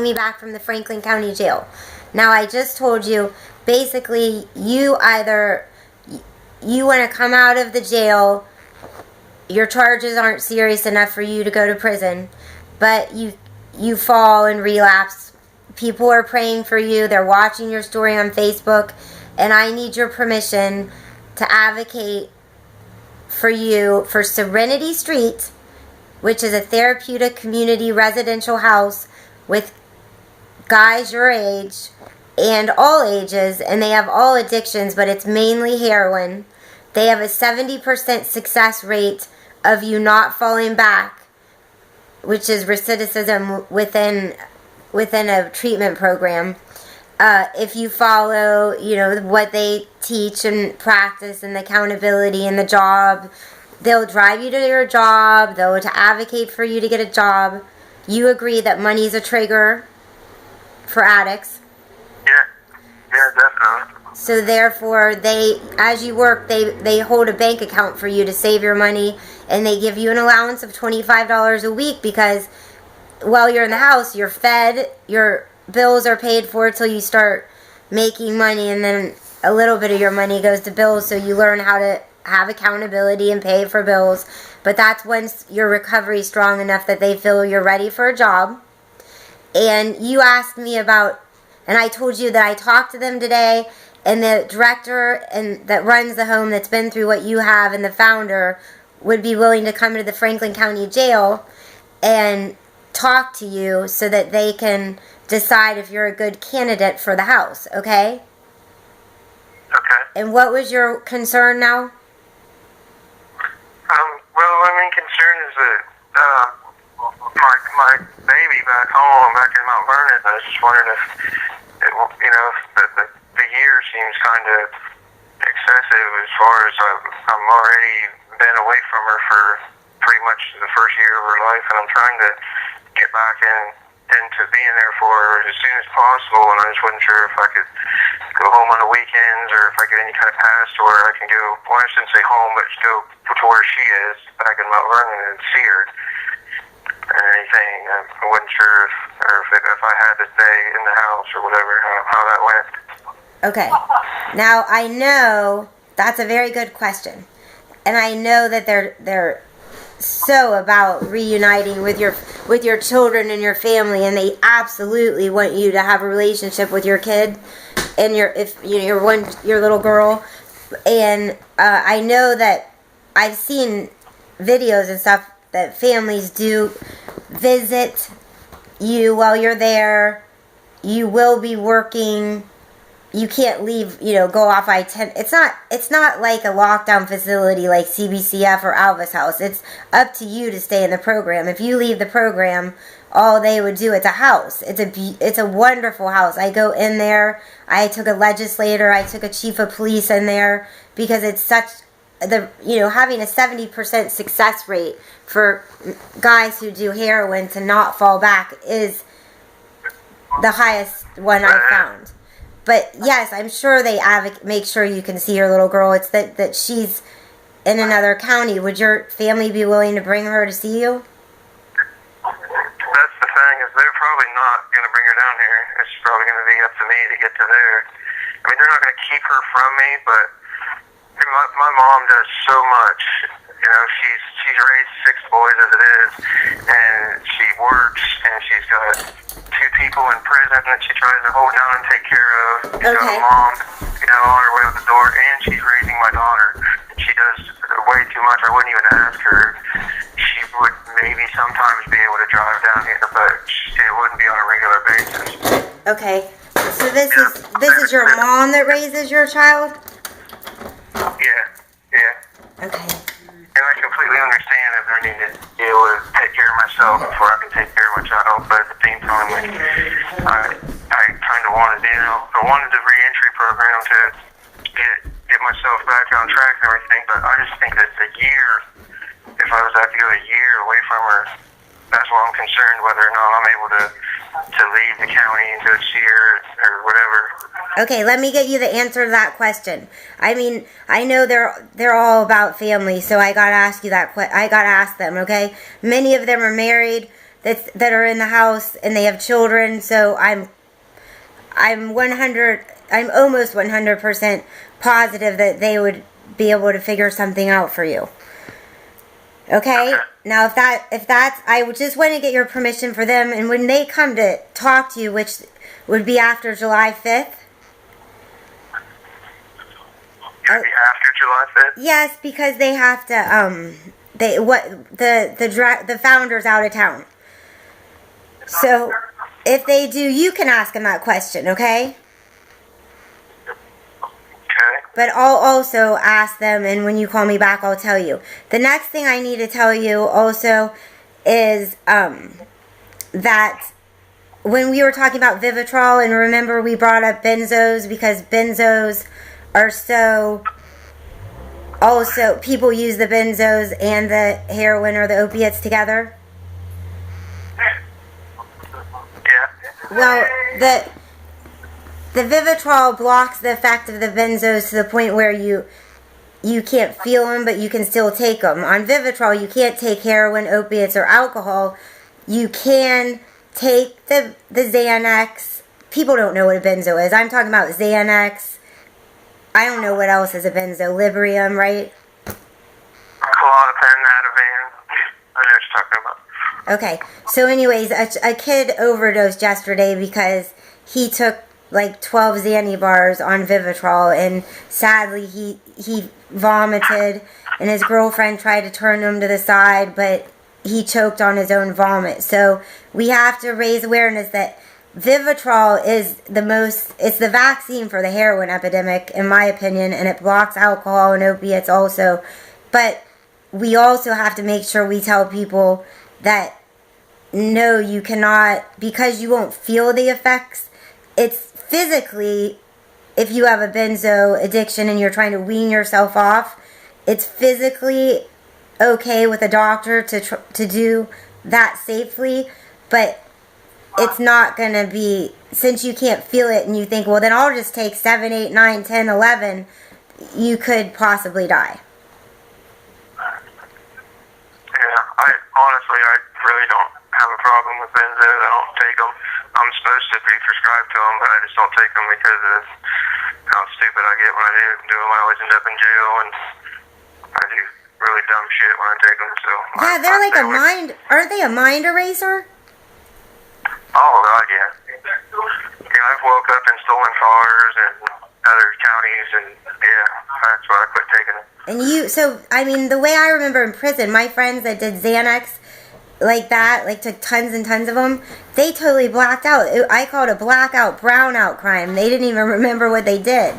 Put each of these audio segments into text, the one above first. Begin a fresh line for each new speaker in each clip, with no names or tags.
me back from the Franklin County Jail. Now, I just told you, basically, you want to come out of the jail, your charges aren't serious enough for you to go to prison, but you fall and relapse. People are praying for you, they're watching your story on Facebook, and I need your permission to advocate for you for Serenity Street, which is a therapeutic community residential house with guys your age and all ages, and they have all addictions, but it's mainly heroin. They have a 70% success rate of you not falling back, which is recidivism within a treatment program. If you follow, what they teach and practice and the accountability and the job, they'll drive you to your job, they'll advocate for you to get a job. You agree that money's a trigger for addicts?
Yeah, definitely.
So therefore, as you work, they hold a bank account for you to save your money, and they give you an allowance of $25 a week because while you're in the house, you're fed, your bills are paid for till you start making money, and then a little bit of your money goes to bills, so you learn how to have accountability and pay for bills. But that's when your recovery is strong enough that they feel you're ready for a job. And you asked me about, and I told you that I talked to them today, and the director that runs the home that's been through what you have and the founder would be willing to come to the Franklin County Jail and talk to you so that they can decide if you're a good candidate for the house, okay?
Okay.
And what was your concern now?
Well, my main concern is that my baby back home, back in Mount Vernon, I was just wondering if the year seems kind of excessive as far as I'm already been away from her for pretty much the first year of her life, and I'm trying to get back into being there for her as soon as possible, and I just wasn't sure if I could go home on the weekends or if I get any kind of pass to where I can go, well, I shouldn't say home, but just go to where she is back in Mount Vernon and see her or anything. I wasn't sure if I had to stay in the house or whatever, how that went.
Okay. Now, I know that's a very good question. And I know that they're so about reuniting with your children and your family, and they absolutely want you to have a relationship with your kid and your little girl. And I know that I've seen videos and stuff that families do visit you while you're there. You will be working. You can't leave, go off I-10. It's not like a lockdown facility like CBCF or Alvis House. It's up to you to stay in the program. If you leave the program, all they would do, it's a house. It's a wonderful house. I go in there. I took a legislator. I took a chief of police in there because it's having a 70% success rate for guys who do heroin to not fall back is the highest one I've found. But yes, I'm sure they make sure you can see your little girl. It's that she's in another county. Would your family be willing to bring her to see you?
That's the thing, is they're probably not going to bring her down here. It's probably going to be up to me to get to there. I mean, they're not going to keep her from me, but my mom does so much. She's raised 6 boys as it is, and she works, and she's got 2 people in prison that she tries to hold down and take care of. She's got a mom, on her way out the door, and she's raising my daughter. She does way too much. I wouldn't even ask her. She would maybe sometimes be able to drive down here, but it wouldn't be on a regular basis.
Okay, so this is your mom that raises your child?
Yeah.
Okay.
And I completely understand if I need to be able to take care of myself before I can take care of my child, but at the same time, I kind of wanted, I wanted the reentry program to get myself back on track and everything, but I just think that the year, if I was to have to go a year away from her, that's why I'm concerned whether or not I'm able to leave the county and go see her or whatever.
Okay, let me get you the answer to that question. I mean, I know they're all about family, so I gotta ask you that. I gotta ask them. Okay, many of them are married. that are in the house and they have children. So I'm almost 100% positive that they would be able to figure something out for you. Okay? Now if that's, I would just want to get your permission for them, and when they come to talk to you, which would be after July 5th.
After July 5th?
Yes, because they have to, the founder's out of town. So, if they do, you can ask them that question, okay?
Okay.
But I'll also ask them, and when you call me back, I'll tell you. The next thing I need to tell you also is that when we were talking about Vivitrol, and remember we brought up benzos because benzos are so... Also, people use the benzos and the heroin or the opiates together.
Yeah.
Well, the Vivitrol blocks the effect of the benzos to the point where you can't feel them, but you can still take them. On Vivitrol, you can't take heroin, opiates, or alcohol. You can take the Xanax. People don't know what a benzo is. I'm talking about Xanax. I don't know what else is a benzo. Librium, right?
Klonopin, Ativan. I know what you're talking about.
Okay. So anyways, a kid overdosed yesterday because he took like 12 Xanny bars on Vivitrol, and sadly he vomited, and his girlfriend tried to turn him to the side, but he choked on his own vomit. So we have to raise awareness that Vivitrol is it's the vaccine for the heroin epidemic, in my opinion, and it blocks alcohol and opiates also. But we also have to make sure we tell people that no, you cannot, because you won't feel the effects. It's physically, if you have a benzo addiction and you're trying to wean yourself off, it's physically okay with a doctor to do that safely, but it's not going to be, since you can't feel it and you think, well, then I'll just take 7, 8, 9, 10, 11, you could possibly die.
Yeah, I really don't have a problem with benzos. I don't take them. I'm supposed to be prescribed to them, but I just don't take them because of how stupid I get when I do them. I always end up in jail, and I do really dumb shit when I take them. So
yeah, they're like aren't they a mind eraser?
Oh, God, yeah. Yeah, I've woke up in stolen cars and other counties, and yeah, that's why I quit taking it.
And the way I remember in prison, my friends that did Xanax like that, like took tons and tons of them, they totally blacked out. I call it a blackout, brownout crime. They didn't even remember what they did.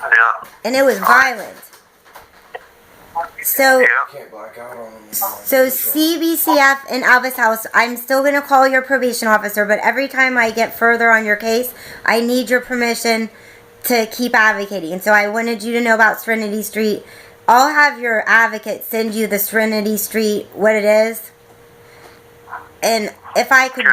Yeah.
And it was violent. So, so CBCF and Alvis House, I'm still going to call your probation officer, but every time I get further on your case, I need your permission to keep advocating. And so I wanted you to know about Serenity Street. I'll have your advocate send you the Serenity Street, what it is. And if I could,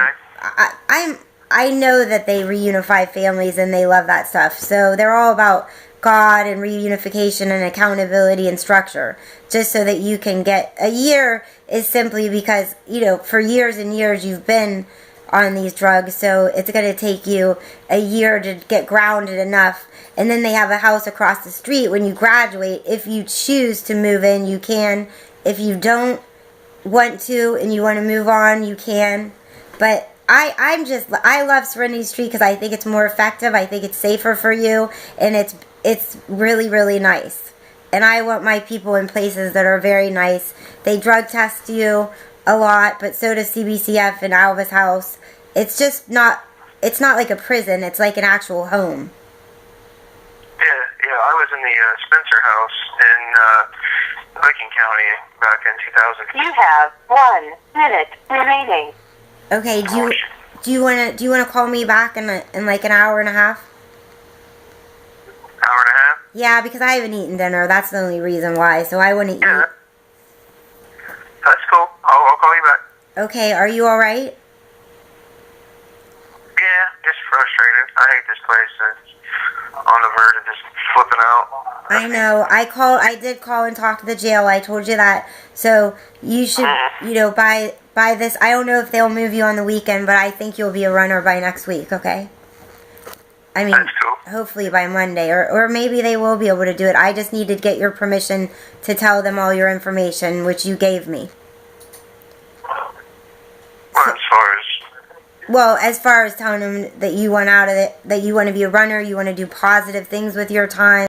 I know that they reunify families and they love that stuff. So they're all about God and reunification and accountability and structure, just so that you can get a year is simply because, for years and years you've been on these drugs, so it's going to take you a year to get grounded enough. And then they have a house across the street when you graduate. If you choose to move in, you can. If you don't want to and you want to move on, you can. But I love Serenity Street because I think it's more effective. I think it's safer for you, and it's really, really nice. And I want my people in places that are very nice. They drug test you a lot, but so does CBCF and Alvis House. It's just not, it's not like a prison. It's like an actual home.
Yeah, I was in the Spencer House in Licking County back in 2000.
You have 1 minute remaining.
Okay, do you wanna call me back in like an hour and a half?
Hour and a half?
Yeah, because I haven't eaten dinner. That's the only reason why. So I want to eat.
That's cool. I'll call you back.
Okay, are you all right?
Yeah, just frustrated. I hate this place. It's on the verge of just flipping out.
I know. I did call and talk to the jail. I told you that. So you should, by this. I don't know if they'll move you on the weekend, but I think you'll be a runner by next week, okay? I mean,
That's cool.
hopefully by Monday, or maybe they will be able to do it. I just need to get your permission to tell them all your information, which you gave me.
Well,
As far as telling them that you want out of it, that you want to be a runner, you want to do positive things with your time.